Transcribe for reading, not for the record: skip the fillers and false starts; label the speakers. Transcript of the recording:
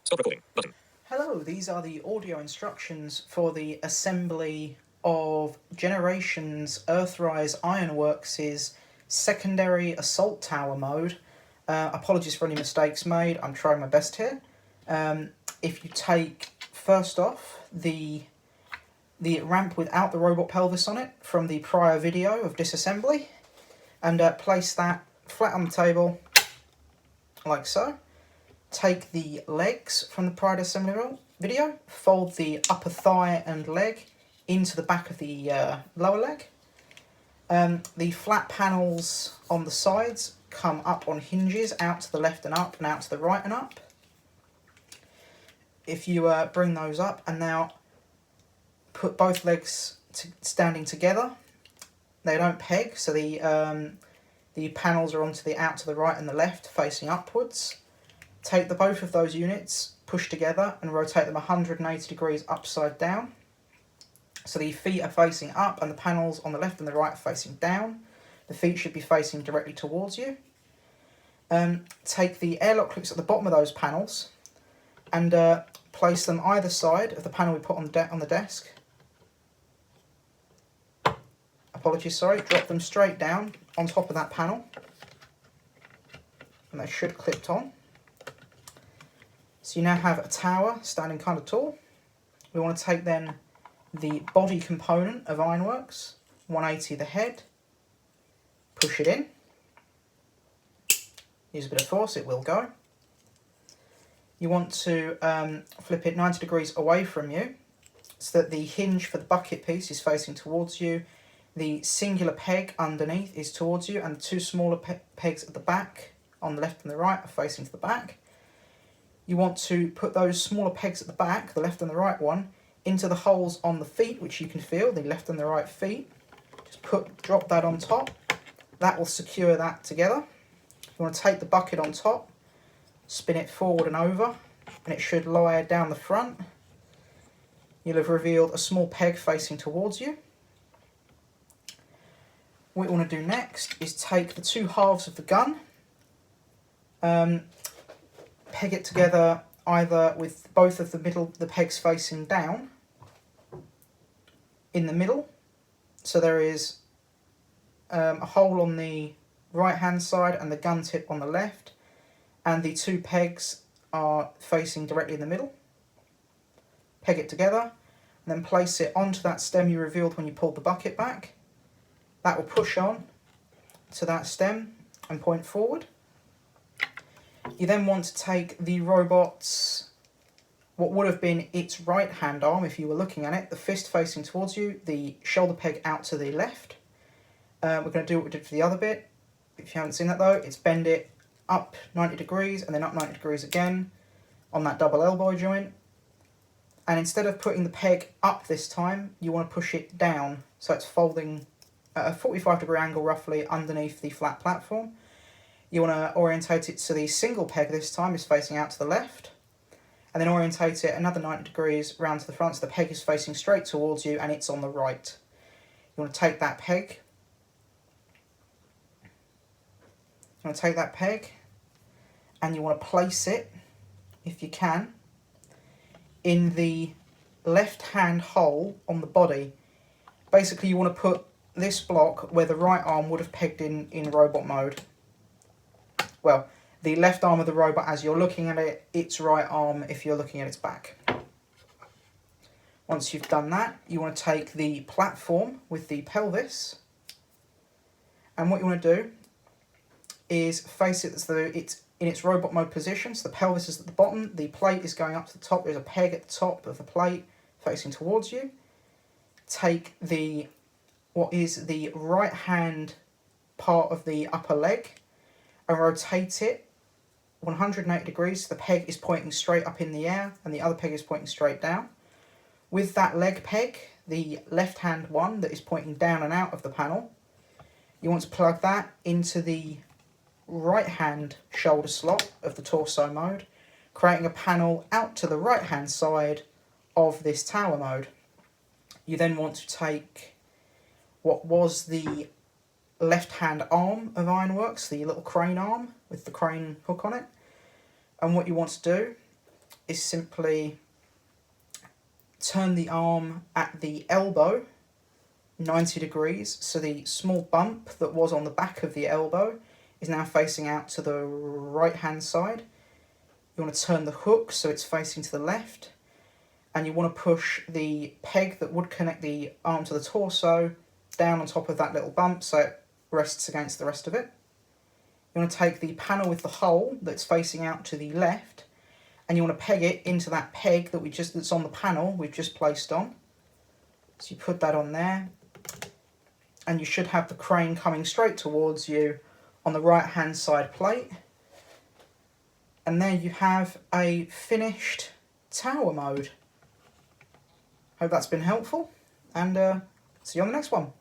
Speaker 1: Stop recording. Button.
Speaker 2: Hello, these are the audio instructions for the assembly of Generations Earthrise Ironworks' secondary assault tower mode. Apologies for any mistakes made, I'm trying my best here. If you take, first off, the ramp without the robot pelvis on it from the prior video of disassembly, and place that flat on the table, like so. Take the legs from the prior assembly video, fold the upper thigh and leg into the back of the lower leg. The flat panels on the sides come up on hinges, out to the left and up, and out to the right and up. If you bring those up and now put both legs standing together, they don't peg, so the panels are onto the out to the right and the left, facing upwards. Take both of those units, push together, and rotate them 180 degrees upside down. So the feet are facing up and the panels on the left and the right are facing down. The feet should be facing directly towards you. Take the airlock clips at the bottom of those panels and place them either side of the panel we put on the desk. Drop them straight down on top of that panel. And they should have clipped on. So you now have a tower standing kind of tall. We want to take then the body component of Ironworks, 180 the head, push it in, use a bit of force, it will go. You want to flip it 90 degrees away from you so that the hinge for the bucket piece is facing towards you, the singular peg underneath is towards you, and the two smaller pegs at the back on the left and the right are facing to the back. You want to put those smaller pegs at the back, the left and the right one, into the holes on the feet, which you can feel, the left and the right feet. Just drop that on top. That will secure that together. You want to take the bucket on top, spin it forward and over, and it should lie down the front. You'll have revealed a small peg facing towards you. What you want to do next is take the two halves of the gun, peg it together either with both of the pegs facing down in the middle, so there is a hole on the right hand side and the gun tip on the left, and the two pegs are facing directly in the middle. Peg it together and then place it onto that stem you revealed when you pulled the bucket back. That will push on to that stem and point forward. You then want to take the robot's, what would have been its right hand arm if you were looking at it, the fist facing towards you, the shoulder peg out to the left. We're going to do what we did for the other bit. If you haven't seen that though, it's bend it up 90 degrees and then up 90 degrees again on that double elbow joint. And instead of putting the peg up this time, you want to push it down so it's folding at a 45-degree angle roughly underneath the flat platform. You want to orientate it so the single peg this time is facing out to the left, and then orientate it another 90 degrees round to the front so the peg is facing straight towards you and it's on the right. You want to take that peg, and you want to place it, if you can, in the left hand hole on the body. Basically you want to put this block where the right arm would have pegged in robot mode. Well, the left arm of the robot as you're looking at it, its right arm if you're looking at its back. Once you've done that, you want to take the platform with the pelvis, and what you want to do is face it so it's in its robot mode position, so the pelvis is at the bottom, the plate is going up to the top, there's a peg at the top of the plate facing towards you. Take what is the right hand part of the upper leg and rotate it 180 degrees so the peg is pointing straight up in the air and the other peg is pointing straight down. With that leg peg, the left hand one that is pointing down and out of the panel, you want to plug that into the right hand shoulder slot of the torso mode, creating a panel out to the right hand side of this tower mode. You then want to take what was the left hand arm of Ironworks, the little crane arm with the crane hook on it, and what you want to do is simply turn the arm at the elbow 90 degrees, so the small bump that was on the back of the elbow is now facing out to the right hand side. You want to turn the hook so it's facing to the left, and you want to push the peg that would connect the arm to the torso down on top of that little bump so it rests against the rest of it. You want to take the panel with the hole that's facing out to the left, and you want to peg it into that peg that's on the panel we've just placed on. So you put that on there, and you should have the crane coming straight towards you on the right hand side plate. And there you have a finished tower mode. Hope that's been helpful, and see you on the next one.